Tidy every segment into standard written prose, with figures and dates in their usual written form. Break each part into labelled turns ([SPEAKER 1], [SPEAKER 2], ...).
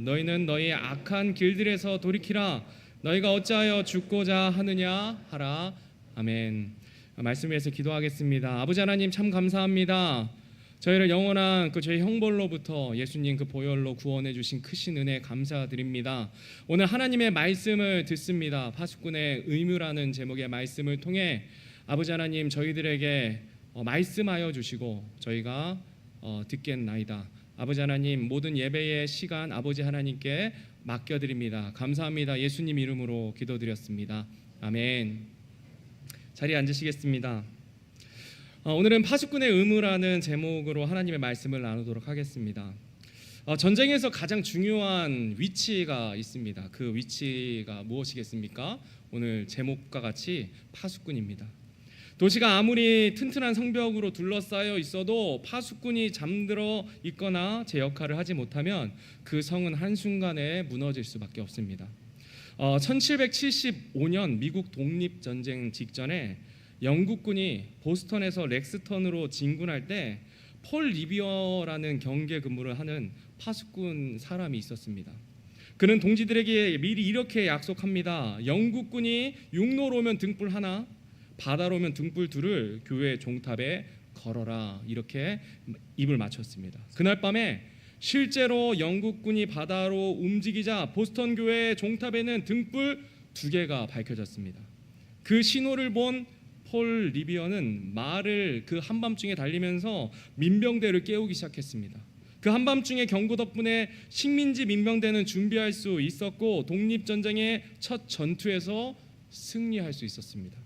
[SPEAKER 1] 너희는 너희의 악한 길들에서 돌이키라. 너희가 어찌하여 죽고자 하느냐 하라. 아멘. 말씀 위해서 기도하겠습니다. 아버지 하나님, 참 감사합니다. 저희를 영원한 그 죄의 형벌로부터 예수님 그 보혈로 구원해 주신 크신 은혜 감사드립니다. 오늘 하나님의 말씀을 듣습니다. 파수꾼의 의무라는 제목의 말씀을 통해 아버지 하나님, 저희들에게 말씀하여 주시고 저희가 듣겠나이다. 아버지 하나님, 모든 예배의 시간 아버지 하나님께 맡겨드립니다. 감사합니다. 예수님 이름으로 기도드렸습니다. 아멘. 자리에 앉으시겠습니다. 오늘은 파수꾼의 의무라는 제목으로 하나님의 말씀을 나누도록 하겠습니다. 전쟁에서 가장 중요한 위치가 있습니다. 그 위치가 무엇이겠습니까? 오늘 제목과 같이 파수꾼입니다. 도시가 아무리 튼튼한 성벽으로 둘러싸여 있어도 파수꾼이 잠들어 있거나 제 역할을 하지 못하면 그 성은 한순간에 무너질 수밖에 없습니다. 1775년 미국 독립전쟁 직전에 영국군이 보스턴에서 렉스턴으로 진군할 때 폴 리비어라는 경계 근무를 하는 파수꾼 사람이 있었습니다. 그는 동지들에게 미리 이렇게 약속합니다. 영국군이 육로로 오면 등불 하나, 바다로 오면 등불 둘을 교회 종탑에 걸어라, 이렇게 입을 맞췄습니다. 그날 밤에 실제로 영국군이 바다로 움직이자 보스턴 교회 종탑에는 등불 2개가 밝혀졌습니다. 그 신호를 본 폴 리비어는 말을 그 한밤중에 달리면서 민병대를 깨우기 시작했습니다. 그 한밤중에 경고 덕분에 식민지 민병대는 준비할 수 있었고 독립전쟁의 첫 전투에서 승리할 수 있었습니다.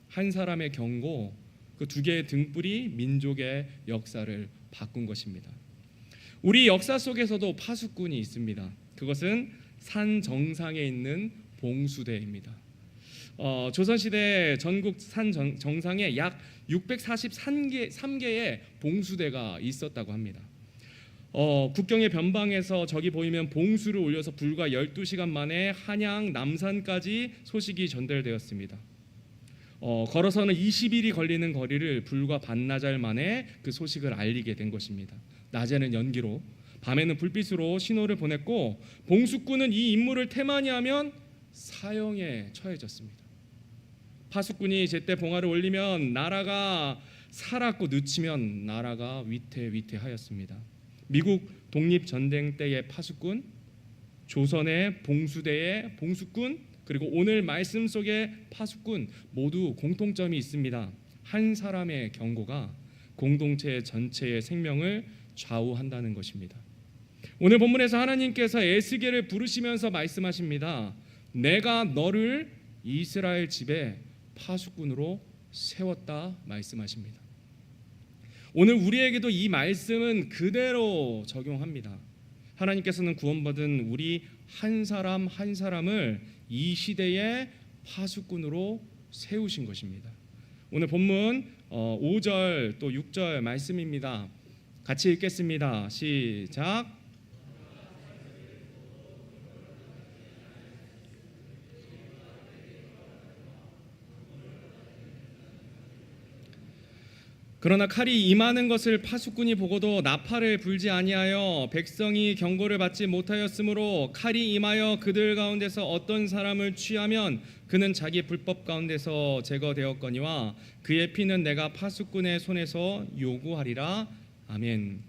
[SPEAKER 1] 한 사람의 경고, 그 2개의 등불이 민족의 역사를 바꾼 것입니다. 우리 역사 속에서도 파수꾼이 있습니다. 그것은 산 정상에 있는 봉수대입니다. 조선시대 전국 산 정상에 약 643개의 봉수대가 있었다고 합니다. 국경의 변방에서 저기 보이면 봉수를 올려서 불과 12시간 만에 한양 남산까지 소식이 전달되었습니다. 걸어서는 20일이 걸리는 거리를 불과 반나절 만에 그 소식을 알리게 된 것입니다. 낮에는 연기로, 밤에는 불빛으로 신호를 보냈고, 봉수꾼은 이 임무를 태만히하면 사형에 처해졌습니다. 파수꾼이 제때 봉화를 올리면 나라가 살았고 늦추면 나라가 위태위태하였습니다. 미국 독립전쟁 때의 파수꾼, 조선의 봉수대의 봉수꾼, 그리고 오늘 말씀 속의 파수꾼 모두 공통점이 있습니다. 한 사람의 경고가 공동체 전체의 생명을 좌우한다는 것입니다. 오늘 본문에서 하나님께서 에스겔을 부르시면서 말씀하십니다. 내가 너를 이스라엘 집에 파수꾼으로 세웠다 말씀하십니다. 오늘 우리에게도 이 말씀은 그대로 적용합니다. 하나님께서는 구원받은 우리 한 사람 한 사람을 이 시대의 파수꾼으로 세우신 것입니다. 오늘 본문 5절 또 6절 말씀입니다. 같이 읽겠습니다. 시작. 그러나 칼이 임하는 것을 파수꾼이 보고도 나팔을 불지 아니하여 백성이 경고를 받지 못하였으므로 칼이 임하여 그들 가운데서 어떤 사람을 취하면 그는 자기 불법 가운데서 제거되었거니와 그의 피는 내가 파수꾼의 손에서 요구하리라. 아멘.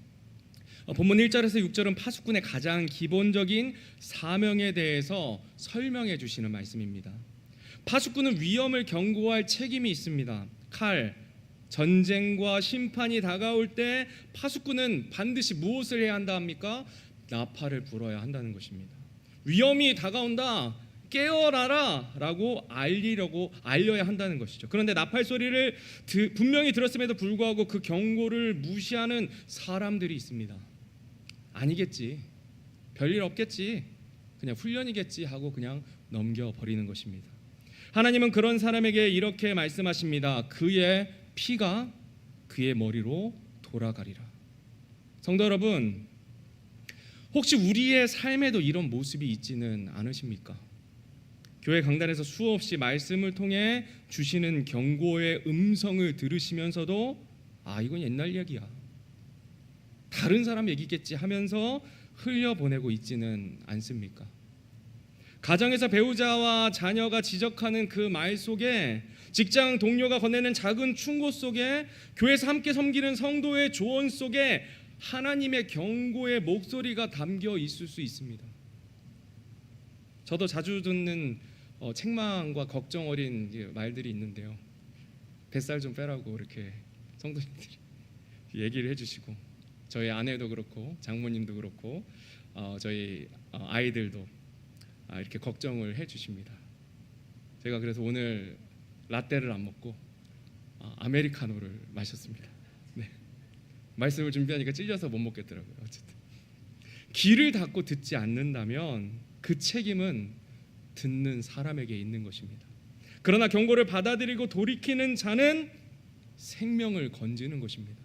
[SPEAKER 1] 본문 1절에서 6절은 파수꾼의 가장 기본적인 사명에 대해서 설명해 주시는 말씀입니다. 파수꾼은 위험을 경고할 책임이 있습니다. 칼, 전쟁과 심판이 다가올 때 파수꾼은 반드시 무엇을 해야 한다 합니까? 나팔을 불어야 한다는 것입니다. 위험이 다가온다, 깨어나라 라고 알려야 한다는 것이죠. 그런데 나팔 소리를 분명히 들었음에도 불구하고 그 경고를 무시하는 사람들이 있습니다. 아니겠지, 별일 없겠지, 그냥 훈련이겠지 하고 그냥 넘겨버리는 것입니다. 하나님은 그런 사람에게 이렇게 말씀하십니다. 그의 피가 그의 머리로 돌아가리라. 성도 여러분, 혹시 우리의 삶에도 이런 모습이 있지는 않으십니까? 교회 강단에서 수없이 말씀을 통해 주시는 경고의 음성을 들으시면서도 이건 옛날 얘기야, 다른 사람 얘기겠지 하면서 흘려보내고 있지는 않습니까? 가정에서 배우자와 자녀가 지적하는 그 말 속에, 직장 동료가 건네는 작은 충고 속에, 교회에서 함께 섬기는 성도의 조언 속에 하나님의 경고의 목소리가 담겨 있을 수 있습니다. 저도 자주 듣는 책망과 걱정 어린 말들이 있는데요. 뱃살 좀 빼라고 이렇게 성도님들이 얘기를 해주시고, 저희 아내도 그렇고 장모님도 그렇고 저희 아이들도 이렇게 걱정을 해주십니다. 제가 그래서 오늘 라떼를 안 먹고 아메리카노를 마셨습니다. 네. 말씀을 준비하니까 찔려서 못 먹겠더라고요. 어쨌든 귀를 닫고 듣지 않는다면 그 책임은 듣는 사람에게 있는 것입니다. 그러나 경고를 받아들이고 돌이키는 자는 생명을 건지는 것입니다.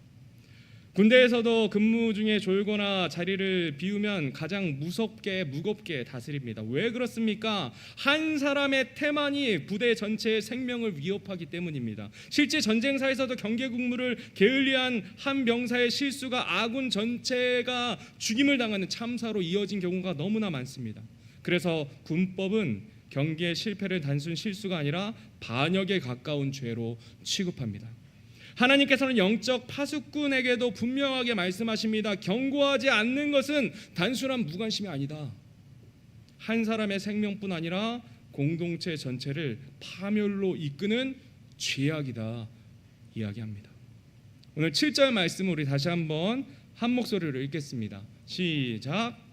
[SPEAKER 1] 군대에서도 근무 중에 졸거나 자리를 비우면 가장 무겁게 다스립니다. 왜 그렇습니까? 한 사람의 태만이 부대 전체의 생명을 위협하기 때문입니다. 실제 전쟁사에서도 경계근무를 게을리한 한 병사의 실수가 아군 전체가 죽임을 당하는 참사로 이어진 경우가 너무나 많습니다. 그래서 군법은 경계 실패를 단순 실수가 아니라 반역에 가까운 죄로 취급합니다. 하나님께서는 영적 파수꾼에게도 분명하게 말씀하십니다. 경고하지 않는 것은 단순한 무관심이 아니다. 한 사람의 생명뿐 아니라 공동체 전체를 파멸로 이끄는 죄악이다 이야기합니다. 오늘 7절 말씀을 우리 다시 한번 한 목소리로 읽겠습니다. 시작.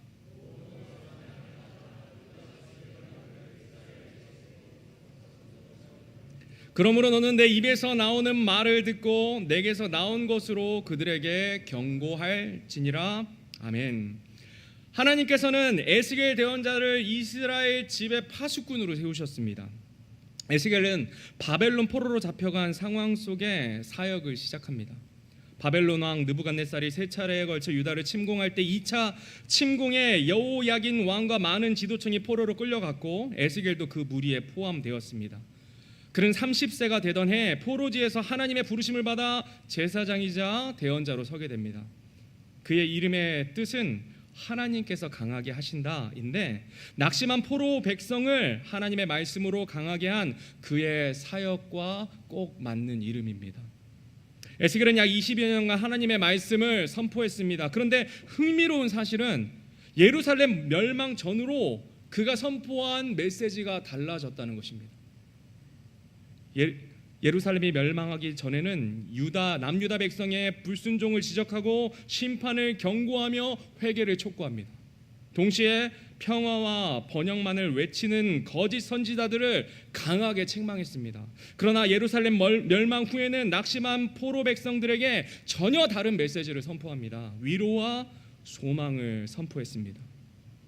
[SPEAKER 1] 그러므로 너는 내 입에서 나오는 말을 듣고 내게서 나온 것으로 그들에게 경고할지니라. 아멘. 하나님께서는 에스겔 대언자를 이스라엘 집의 파수꾼으로 세우셨습니다. 에스겔은 바벨론 포로로 잡혀간 상황 속에 사역을 시작합니다. 바벨론 왕 느부갓네살이 세 차례에 걸쳐 유다를 침공할 때 2차 침공에 여호야긴 왕과 많은 지도층이 포로로 끌려갔고 에스겔도 그 무리에 포함되었습니다. 그는 30세가 되던 해 포로지에서 하나님의 부르심을 받아 제사장이자 대언자로 서게 됩니다. 그의 이름의 뜻은 하나님께서 강하게 하신다인데, 낙심한 포로 백성을 하나님의 말씀으로 강하게 한 그의 사역과 꼭 맞는 이름입니다. 에스겔은 약 20여 년간 하나님의 말씀을 선포했습니다. 그런데 흥미로운 사실은 예루살렘 멸망 전으로 그가 선포한 메시지가 달라졌다는 것입니다. 예루살렘이 멸망하기 전에는 남유다 백성의 불순종을 지적하고 심판을 경고하며 회개를 촉구합니다. 동시에 평화와 번영만을 외치는 거짓 선지자들을 강하게 책망했습니다. 그러나 예루살렘 멸망 후에는 낙심한 포로 백성들에게 전혀 다른 메시지를 선포합니다. 위로와 소망을 선포했습니다.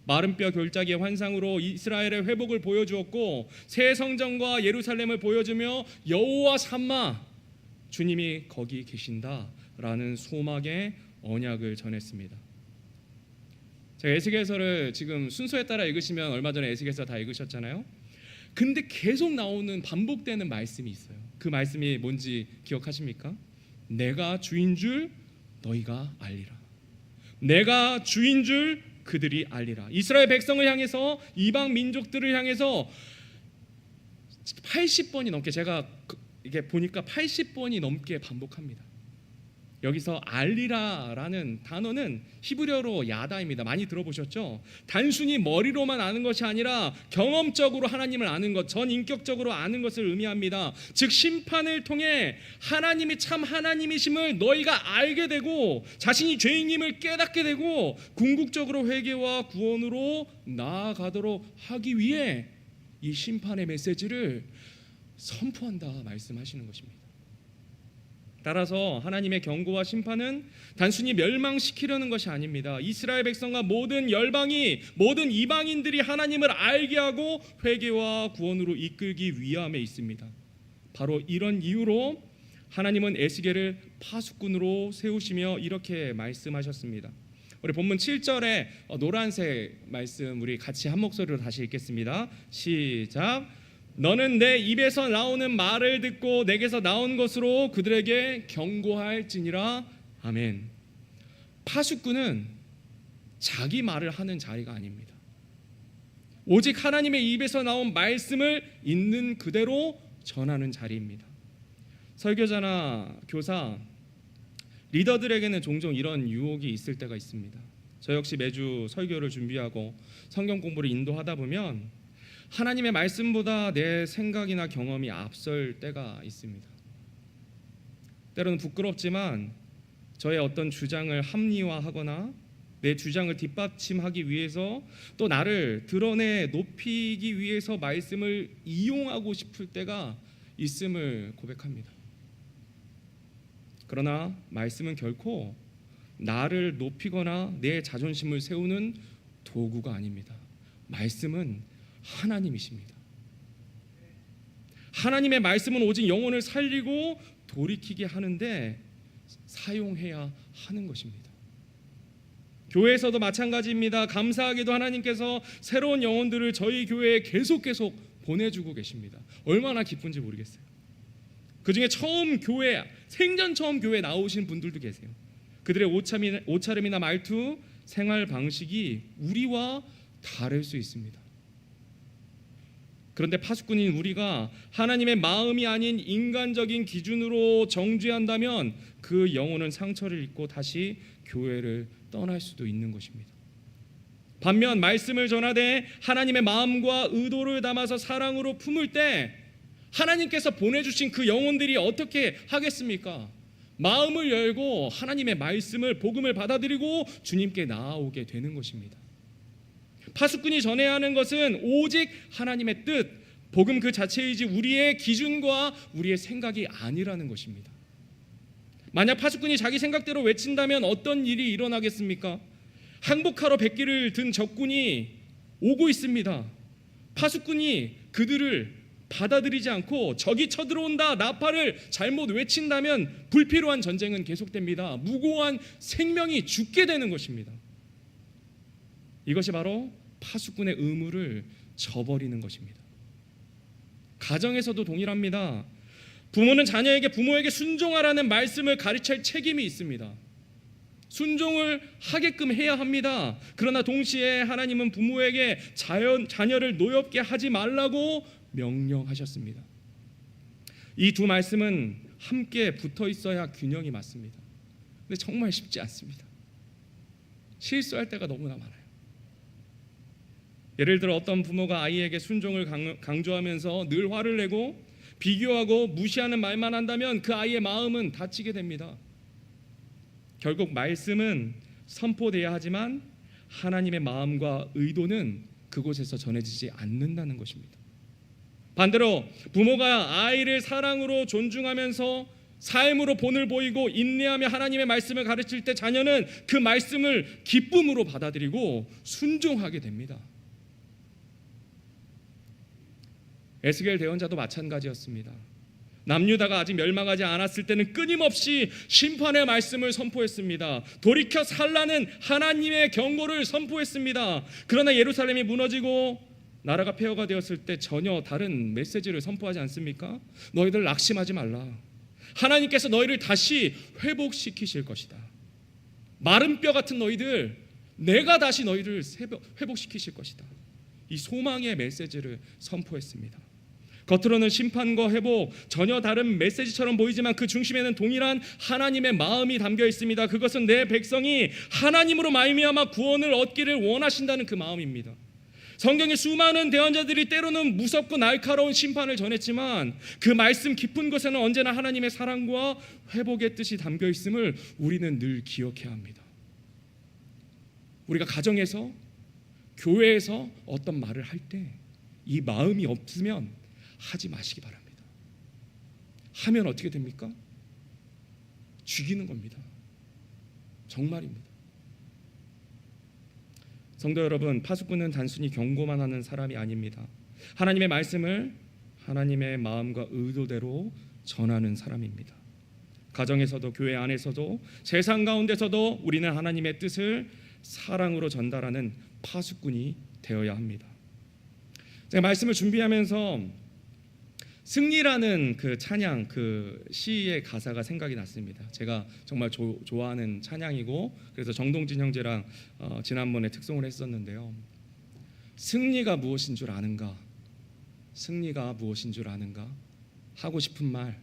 [SPEAKER 1] 마른 뼈 골짜기의 환상으로 이스라엘의 회복을 보여주었고, 새 성전과 예루살렘을 보여주며 여호와 삼마, 주님이 거기 계신다라는 소망의 언약을 전했습니다. 제가 에스겔서를 지금 순서에 따라 읽으시면 얼마 전에 에스겔서 다 읽으셨잖아요. 근데 계속 나오는 반복되는 말씀이 있어요. 그 말씀이 뭔지 기억하십니까? 내가 주인 줄 너희가 알리라. 내가 주인 줄 그들이 알리라. 이스라엘 백성을 향해서, 이방 민족들을 향해서 80번이 넘게, 제가 이게 보니까 80번이 넘게 반복합니다. 여기서 알리라라는 단어는 히브리어로 야다입니다. 많이 들어보셨죠? 단순히 머리로만 아는 것이 아니라 경험적으로 하나님을 아는 것, 전인격적으로 아는 것을 의미합니다. 즉 심판을 통해 하나님이 참 하나님이심을 너희가 알게 되고 자신이 죄인임을 깨닫게 되고 궁극적으로 회개와 구원으로 나아가도록 하기 위해 이 심판의 메시지를 선포한다 말씀하시는 것입니다. 따라서 하나님의 경고와 심판은 단순히 멸망시키려는 것이 아닙니다. 이스라엘 백성과 모든 열방이, 모든 이방인들이 하나님을 알게 하고 회개와 구원으로 이끌기 위함에 있습니다. 바로 이런 이유로 하나님은 에스겔을 파수꾼으로 세우시며 이렇게 말씀하셨습니다. 우리 본문 7절에 노란색 말씀 우리 같이 한 목소리로 다시 읽겠습니다. 시작. 너는 내 입에서 나오는 말을 듣고 내게서 나온 것으로 그들에게 경고할지니라. 아멘. 파수꾼은 자기 말을 하는 자리가 아닙니다. 오직 하나님의 입에서 나온 말씀을 있는 그대로 전하는 자리입니다. 설교자나 교사, 리더들에게는 종종 이런 유혹이 있을 때가 있습니다. 저 역시 매주 설교를 준비하고 성경 공부를 인도하다 보면 하나님의 말씀보다 내 생각이나 경험이 앞설 때가 있습니다. 때로는 부끄럽지만 저의 어떤 주장을 합리화하거나 내 주장을 뒷받침하기 위해서 또 나를 드러내 높이기 위해서 말씀을 이용하고 싶을 때가 있음을 고백합니다. 그러나 말씀은 결코 나를 높이거나 내 자존심을 세우는 도구가 아닙니다. 말씀은 하나님이십니다. 하나님의 말씀은 오직 영혼을 살리고 돌이키게 하는데 사용해야 하는 것입니다. 교회에서도 마찬가지입니다. 감사하게도 하나님께서 새로운 영혼들을 저희 교회에 계속 보내주고 계십니다. 얼마나 기쁜지 모르겠어요. 그중에 생전 처음 교회 나오신 분들도 계세요. 그들의 옷차림이나 말투, 생활 방식이 우리와 다를 수 있습니다. 그런데 파수꾼인 우리가 하나님의 마음이 아닌 인간적인 기준으로 정죄한다면 그 영혼은 상처를 입고 다시 교회를 떠날 수도 있는 것입니다. 반면 말씀을 전하되 하나님의 마음과 의도를 담아서 사랑으로 품을 때 하나님께서 보내주신 그 영혼들이 어떻게 하겠습니까? 마음을 열고 하나님의 말씀을, 복음을 받아들이고 주님께 나아오게 되는 것입니다. 파수꾼이 전해야 하는 것은 오직 하나님의 뜻, 복음 그 자체이지 우리의 기준과 우리의 생각이 아니라는 것입니다. 만약 파수꾼이 자기 생각대로 외친다면 어떤 일이 일어나겠습니까? 항복하러 백기를 든 적군이 오고 있습니다. 파수꾼이 그들을 받아들이지 않고 적이 쳐들어온다, 나팔을 잘못 외친다면 불필요한 전쟁은 계속됩니다. 무고한 생명이 죽게 되는 것입니다. 이것이 바로 파수꾼의 의무를 저버리는 것입니다. 가정에서도 동일합니다. 부모는 자녀에게 부모에게 순종하라는 말씀을 가르칠 책임이 있습니다. 순종을 하게끔 해야 합니다. 그러나 동시에 하나님은 부모에게 자녀를 노엽게 하지 말라고 명령하셨습니다. 이 두 말씀은 함께 붙어 있어야 균형이 맞습니다. 근데 정말 쉽지 않습니다. 실수할 때가 너무나 많아요. 예를 들어 어떤 부모가 아이에게 순종을 강조하면서 늘 화를 내고 비교하고 무시하는 말만 한다면 그 아이의 마음은 다치게 됩니다. 결국 말씀은 선포돼야 하지만 하나님의 마음과 의도는 그곳에서 전해지지 않는다는 것입니다. 반대로 부모가 아이를 사랑으로 존중하면서 삶으로 본을 보이고 인내하며 하나님의 말씀을 가르칠 때 자녀는 그 말씀을 기쁨으로 받아들이고 순종하게 됩니다. 에스겔 대언자도 마찬가지였습니다. 남유다가 아직 멸망하지 않았을 때는 끊임없이 심판의 말씀을 선포했습니다. 돌이켜 살라는 하나님의 경고를 선포했습니다. 그러나 예루살렘이 무너지고 나라가 폐허가 되었을 때 전혀 다른 메시지를 선포하지 않습니까? 너희들 낙심하지 말라. 하나님께서 너희를 다시 회복시키실 것이다. 마른 뼈 같은 너희들, 내가 다시 너희를 회복시키실 것이다. 이 소망의 메시지를 선포했습니다. 겉으로는 심판과 회복, 전혀 다른 메시지처럼 보이지만 그 중심에는 동일한 하나님의 마음이 담겨 있습니다. 그것은 내 백성이 하나님으로 말미암아 구원을 얻기를 원하신다는 그 마음입니다. 성경의 수많은 대언자들이 때로는 무섭고 날카로운 심판을 전했지만 그 말씀 깊은 곳에는 언제나 하나님의 사랑과 회복의 뜻이 담겨 있음을 우리는 늘 기억해야 합니다. 우리가 가정에서, 교회에서 어떤 말을 할 때 이 마음이 없으면 하지 마시기 바랍니다. 하면 어떻게 됩니까? 죽이는 겁니다. 정말입니다. 성도 여러분, 파수꾼은 단순히 경고만 하는 사람이 아닙니다. 하나님의 말씀을 하나님의 마음과 의도대로 전하는 사람입니다. 가정에서도 교회 안에서도 세상 가운데서도 우리는 하나님의 뜻을 사랑으로 전달하는 파수꾼이 되어야 합니다. 제가 말씀을 준비하면서 승리라는 그 찬양, 그 시의 가사가 생각이 났습니다. 제가 정말 좋아하는 찬양이고, 그래서 정동진 형제랑 지난번에 특송을 했었는데요. 승리가 무엇인 줄 아는가? 승리가 무엇인 줄 아는가? 하고 싶은 말,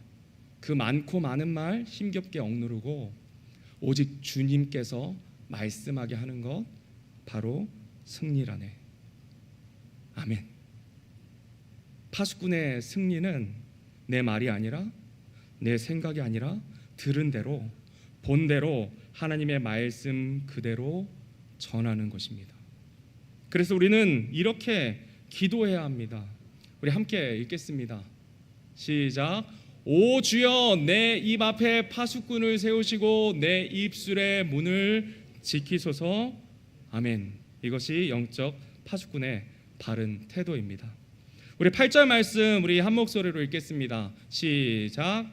[SPEAKER 1] 그 많고 많은 말 힘겹게 억누르고 오직 주님께서 말씀하게 하는 것, 바로 승리라네. 아멘. 파수꾼의 승리는 내 말이 아니라, 내 생각이 아니라 들은 대로, 본 대로 하나님의 말씀 그대로 전하는 것입니다. 그래서 우리는 이렇게 기도해야 합니다. 우리 함께 읽겠습니다. 시작. 오 주여, 내 입 앞에 파수꾼을 세우시고 내 입술의 문을 지키소서. 아멘. 이것이 영적 파수꾼의 바른 태도입니다. 우리 8절 말씀 우리 한 목소리로 읽겠습니다. 시작.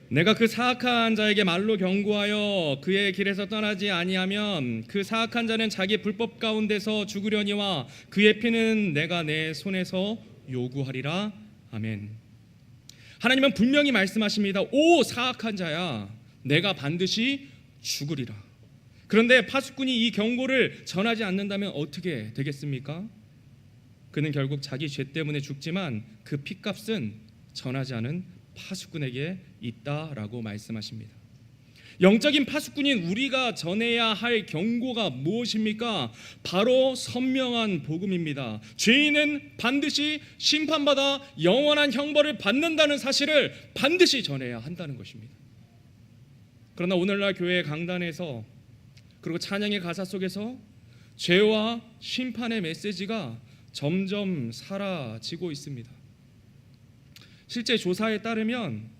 [SPEAKER 1] 내가 그 사악한 자에게 말로 경고하여 그의 길에서 떠나지 아니하면 그 사악한 자는 자기 불법 가운데서 죽으려니와 그의 피는 내가 내 손에서 요구하리라. 아멘. 하나님은 분명히 말씀하십니다. 오 사악한 자야, 내가 반드시 죽으리라. 그런데 파수꾼이 이 경고를 전하지 않는다면 어떻게 되겠습니까? 그는 결국 자기 죄 때문에 죽지만 그 핏값은 전하지 않은 파수꾼에게 있다라고 말씀하십니다. 영적인 파수꾼인 우리가 전해야 할 경고가 무엇입니까? 바로 선명한 복음입니다. 죄인은 반드시 심판받아 영원한 형벌을 받는다는 사실을 반드시 전해야 한다는 것입니다. 그러나 오늘날 교회 강단에서, 그리고 찬양의 가사 속에서 죄와 심판의 메시지가 점점 사라지고 있습니다. 실제 조사에 따르면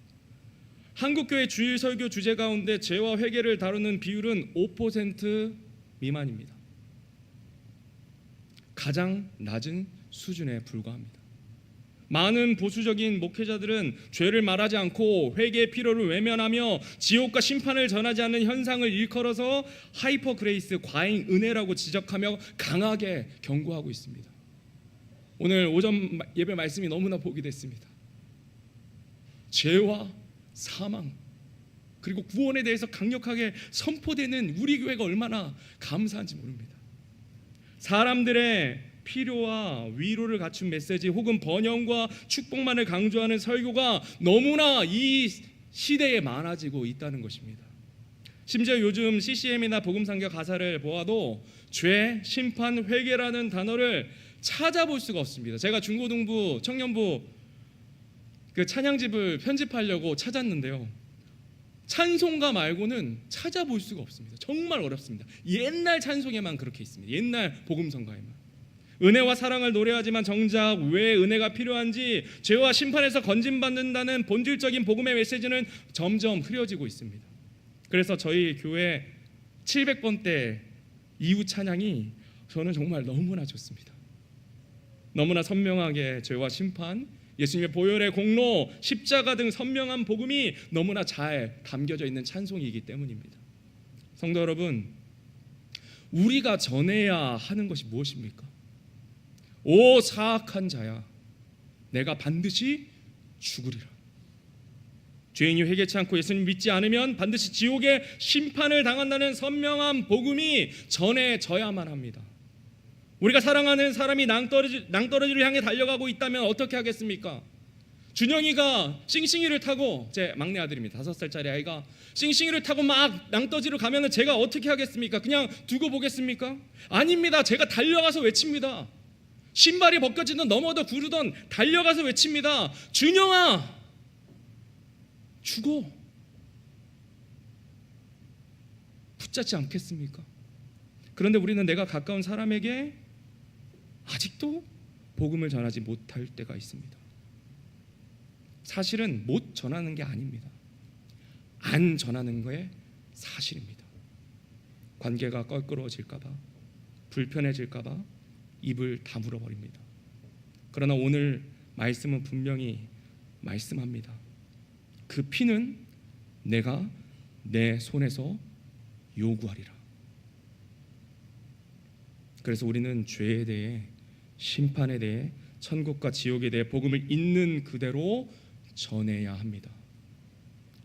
[SPEAKER 1] 한국교회 주일 설교 주제 가운데 죄와 회개를 다루는 비율은 5% 미만입니다. 가장 낮은 수준에 불과합니다. 많은 보수적인 목회자들은 죄를 말하지 않고 회개의 필요를 외면하며 지옥과 심판을 전하지 않는 현상을 일컬어서 하이퍼 그레이스, 과잉 은혜라고 지적하며 강하게 경고하고 있습니다. 오늘 오전 예배 말씀이 너무나 복이 됐습니다. 죄와 사망 그리고 구원에 대해서 강력하게 선포되는 우리 교회가 얼마나 감사한지 모릅니다. 사람들의 필요와 위로를 갖춘 메시지 혹은 번영과 축복만을 강조하는 설교가 너무나 이 시대에 많아지고 있다는 것입니다. 심지어 요즘 CCM이나 복음상교 가사를 보아도 죄, 심판, 회개라는 단어를 찾아볼 수가 없습니다. 제가 중고등부, 청년부 그 찬양집을 편집하려고 찾았는데요, 찬송가 말고는 찾아볼 수가 없습니다. 정말 어렵습니다. 옛날 찬송에만 그렇게 있습니다. 옛날 복음성가에만. 은혜와 사랑을 노래하지만 정작 왜 은혜가 필요한지, 죄와 심판에서 건진받는다는 본질적인 복음의 메시지는 점점 흐려지고 있습니다. 그래서 저희 교회 700번대 이후 찬양이 저는 정말 너무나 좋습니다. 너무나 선명하게 죄와 심판, 예수님의 보혈의 공로, 십자가 등 선명한 복음이 너무나 잘 담겨져 있는 찬송이기 때문입니다. 성도 여러분, 우리가 전해야 하는 것이 무엇입니까? 오 사악한 자야, 내가 반드시 죽으리라. 죄인이 회개치 않고 예수님 믿지 않으면 반드시 지옥의 심판을 당한다는 선명한 복음이 전해져야만 합니다. 우리가 사랑하는 사람이 낭떠러지를 향해 달려가고 있다면 어떻게 하겠습니까? 준영이가 싱싱이를 타고, 제 막내 아들입니다. 5살짜리 아이가 싱싱이를 타고 막 낭떠지로 가면 제가 어떻게 하겠습니까? 그냥 두고 보겠습니까? 아닙니다. 제가 달려가서 외칩니다. 신발이 벗겨지든 넘어도 구르던 달려가서 외칩니다. 준영아, 죽어. 붙잡지 않겠습니까? 그런데 우리는 내가 가까운 사람에게 아직도 복음을 전하지 못할 때가 있습니다. 사실은 못 전하는 게 아닙니다. 안 전하는 거에 사실입니다. 관계가 껄끄러워질까 봐, 불편해질까 봐 입을 다물어 버립니다. 그러나 오늘 말씀은 분명히 말씀합니다. 그 피는 내가 내 손에서 요구하리라. 그래서 우리는 죄에 대해, 심판에 대해, 천국과 지옥에 대해 복음을 있는 그대로 전해야 합니다.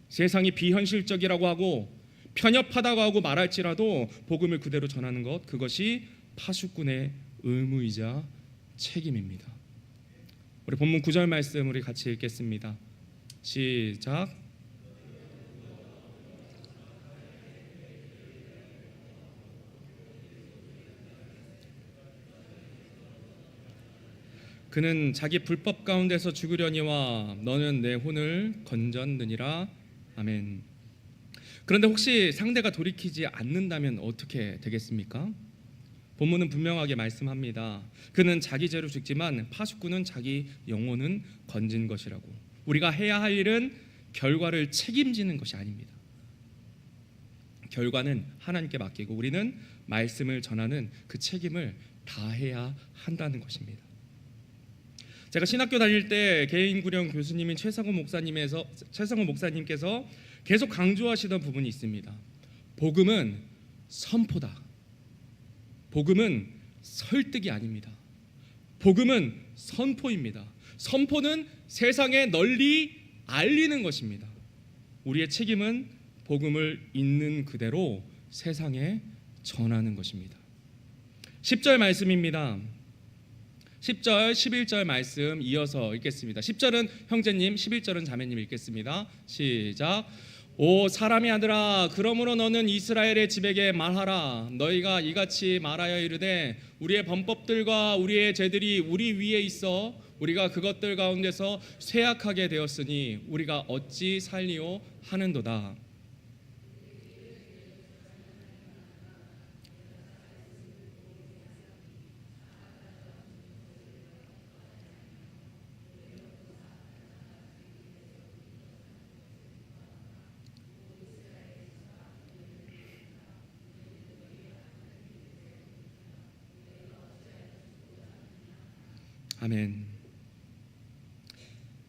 [SPEAKER 1] 세상이 비현실적이라고 하고 편협하다고 하고 말할지라도 복음을 그대로 전하는 것, 그것이 파수꾼의 의무이자 책임입니다. 우리 본문 9절 말씀 우리 같이 읽겠습니다. 시작. 그는 자기 불법 가운데서 죽으려니와 너는 내 혼을 건졌느니라. 아멘. 그런데 혹시 상대가 돌이키지 않는다면 어떻게 되겠습니까? 본문은 분명하게 말씀합니다. 그는 자기 죄로 죽지만 파수꾼은 자기 영혼은 건진 것이라고. 우리가 해야 할 일은 결과를 책임지는 것이 아닙니다. 결과는 하나님께 맡기고 우리는 말씀을 전하는 그 책임을 다해야 한다는 것입니다. 제가 신학교 다닐 때 개인구령 교수님인 최상호 목사님께서 계속 강조하시던 부분이 있습니다. 복음은 선포다. 복음은 설득이 아닙니다. 복음은 선포입니다. 선포는 세상에 널리 알리는 것입니다. 우리의 책임은 복음을 있는 그대로 세상에 전하는 것입니다. 10절 말씀입니다. 10절, 11절 말씀 이어서 읽겠습니다. 10절은 형제님, 11절은 자매님 읽겠습니다. 시작. 오 사람의 아들아, 그러므로 너는 이스라엘의 집에게 말하라. 너희가 이같이 말하여 이르되 우리의 범법들과 우리의 죄들이 우리 위에 있어 우리가 그것들 가운데서 쇠약하게 되었으니 우리가 어찌 살리오 하는도다. 아멘.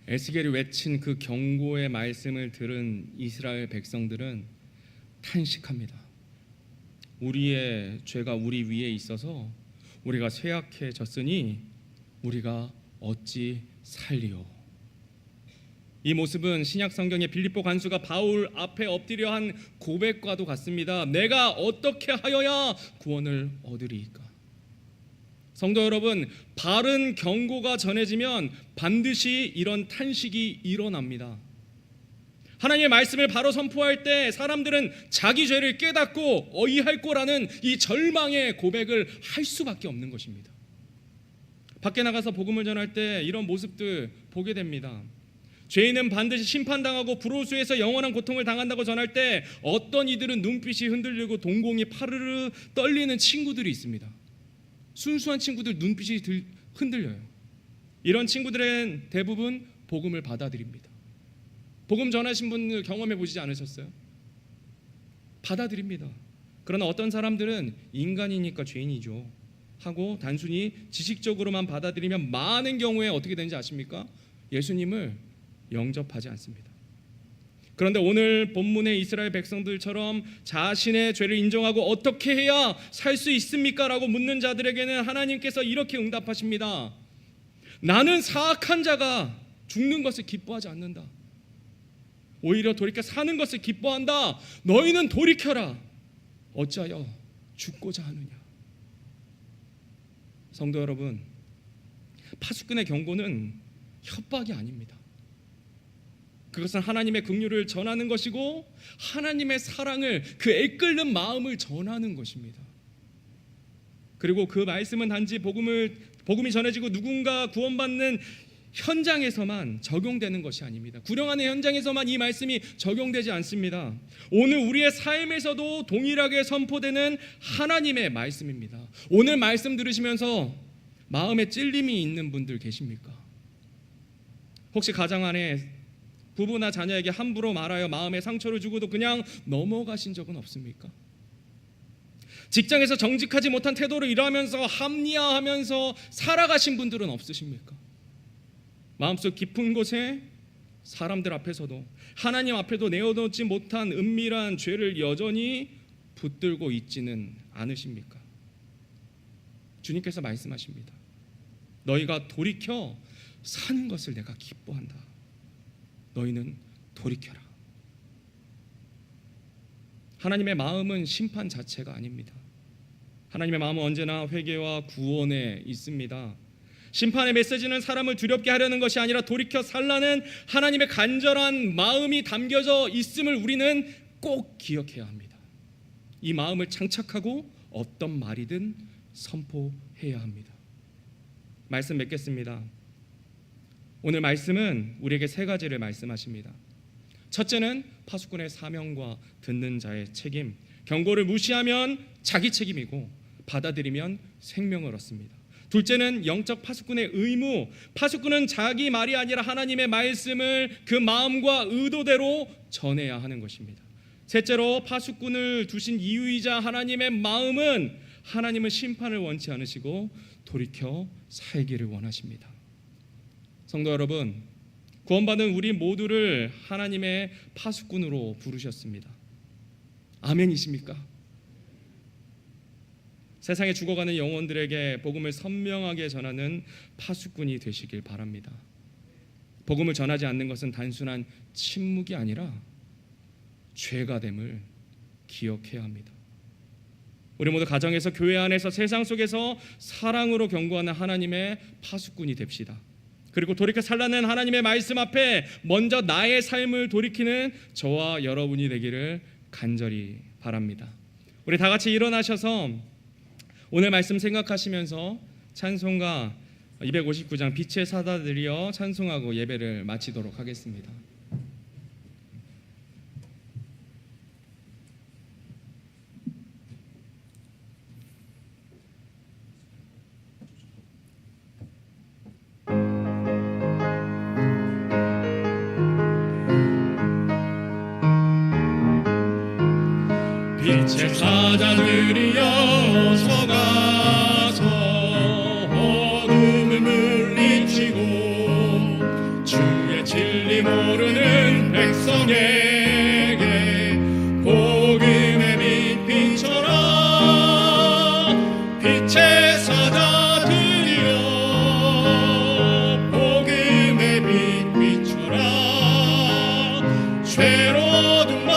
[SPEAKER 1] 에스겔이 외친 그 경고의 말씀을 들은 이스라엘 백성들은 탄식합니다. 우리의 죄가 우리 위에 있어서 우리가 쇠약해졌으니 우리가 어찌 살리오. 이 모습은 신약 성경의 빌립보 간수가 바울 앞에 엎드려 한 고백과도 같습니다. 내가 어떻게 하여야 구원을 얻으리이까? 성도 여러분, 바른 경고가 전해지면 반드시 이런 탄식이 일어납니다. 하나님의 말씀을 바로 선포할 때 사람들은 자기 죄를 깨닫고 어이할 거라는 이 절망의 고백을 할 수밖에 없는 것입니다. 밖에 나가서 복음을 전할 때 이런 모습들 보게 됩니다. 죄인은 반드시 심판당하고 불호수에서 영원한 고통을 당한다고 전할 때 어떤 이들은 눈빛이 흔들리고 동공이 파르르 떨리는 친구들이 있습니다. 순수한 친구들 눈빛이 흔들려요. 이런 친구들은 대부분 복음을 받아들입니다. 복음 전하신 분들 경험해 보시지 않으셨어요? 받아들입니다. 그러나 어떤 사람들은 인간이니까 죄인이죠 하고 단순히 지식적으로만 받아들이면 많은 경우에 어떻게 되는지 아십니까? 예수님을 영접하지 않습니다. 그런데 오늘 본문의 이스라엘 백성들처럼 자신의 죄를 인정하고 어떻게 해야 살 수 있습니까? 라고 묻는 자들에게는 하나님께서 이렇게 응답하십니다. 나는 사악한 자가 죽는 것을 기뻐하지 않는다. 오히려 돌이켜 사는 것을 기뻐한다. 너희는 돌이켜라. 어찌하여 죽고자 하느냐. 성도 여러분, 파수꾼의 경고는 협박이 아닙니다. 그것은 하나님의 긍휼을 전하는 것이고 하나님의 사랑을, 그 애끓는 마음을 전하는 것입니다. 그리고 그 말씀은 단지 복음이 전해지고 누군가 구원받는 현장에서만 적용되는 것이 아닙니다. 구령하는 현장에서만 이 말씀이 적용되지 않습니다. 오늘 우리의 삶에서도 동일하게 선포되는 하나님의 말씀입니다. 오늘 말씀 들으시면서 마음에 찔림이 있는 분들 계십니까? 혹시 가정 안에 부부나 자녀에게 함부로 말하여 마음에 상처를 주고도 그냥 넘어가신 적은 없습니까? 직장에서 정직하지 못한 태도로 일하면서 합리화하면서 살아가신 분들은 없으십니까? 마음속 깊은 곳에 사람들 앞에서도 하나님 앞에도 내어놓지 못한 은밀한 죄를 여전히 붙들고 있지는 않으십니까? 주님께서 말씀하십니다. 너희가 돌이켜 사는 것을 내가 기뻐한다. 너희는 돌이켜라. 하나님의 마음은 심판 자체가 아닙니다. 하나님의 마음은 언제나 회개와 구원에 있습니다. 심판의 메시지는 사람을 두렵게 하려는 것이 아니라 돌이켜 살라는 하나님의 간절한 마음이 담겨져 있음을 우리는 꼭 기억해야 합니다. 이 마음을 장착하고 어떤 말이든 선포해야 합니다. 말씀 맺겠습니다. 오늘 말씀은 우리에게 세 가지를 말씀하십니다. 첫째는 파수꾼의 사명과 듣는 자의 책임. 경고를 무시하면 자기 책임이고 받아들이면 생명을 얻습니다. 둘째는 영적 파수꾼의 의무. 파수꾼은 자기 말이 아니라 하나님의 말씀을 그 마음과 의도대로 전해야 하는 것입니다. 셋째로 파수꾼을 두신 이유이자 하나님의 마음은 하나님은 심판을 원치 않으시고 돌이켜 살기를 원하십니다. 성도 여러분, 구원받은 우리 모두를 하나님의 파수꾼으로 부르셨습니다. 아멘이십니까? 세상에 죽어가는 영혼들에게 복음을 선명하게 전하는 파수꾼이 되시길 바랍니다. 복음을 전하지 않는 것은 단순한 침묵이 아니라 죄가 됨을 기억해야 합니다. 우리 모두 가정에서, 교회 안에서, 세상 속에서 사랑으로 경고하는 하나님의 파수꾼이 됩시다. 그리고 돌이켜 살라는 하나님의 말씀 앞에 먼저 나의 삶을 돌이키는 저와 여러분이 되기를 간절히 바랍니다. 우리 다 같이 일어나셔서 오늘 말씀 생각하시면서 찬송가 259장 빛의 사다들이여 찬송하고 예배를 마치도록 하겠습니다.
[SPEAKER 2] 빛의 사자들이여 서가서 어둠을 물리치고 주의 진리 모르는 백성에게 복음의 빛 비춰라. 빛의 사자들이여 복음의 빛 비춰라. 죄로 어둠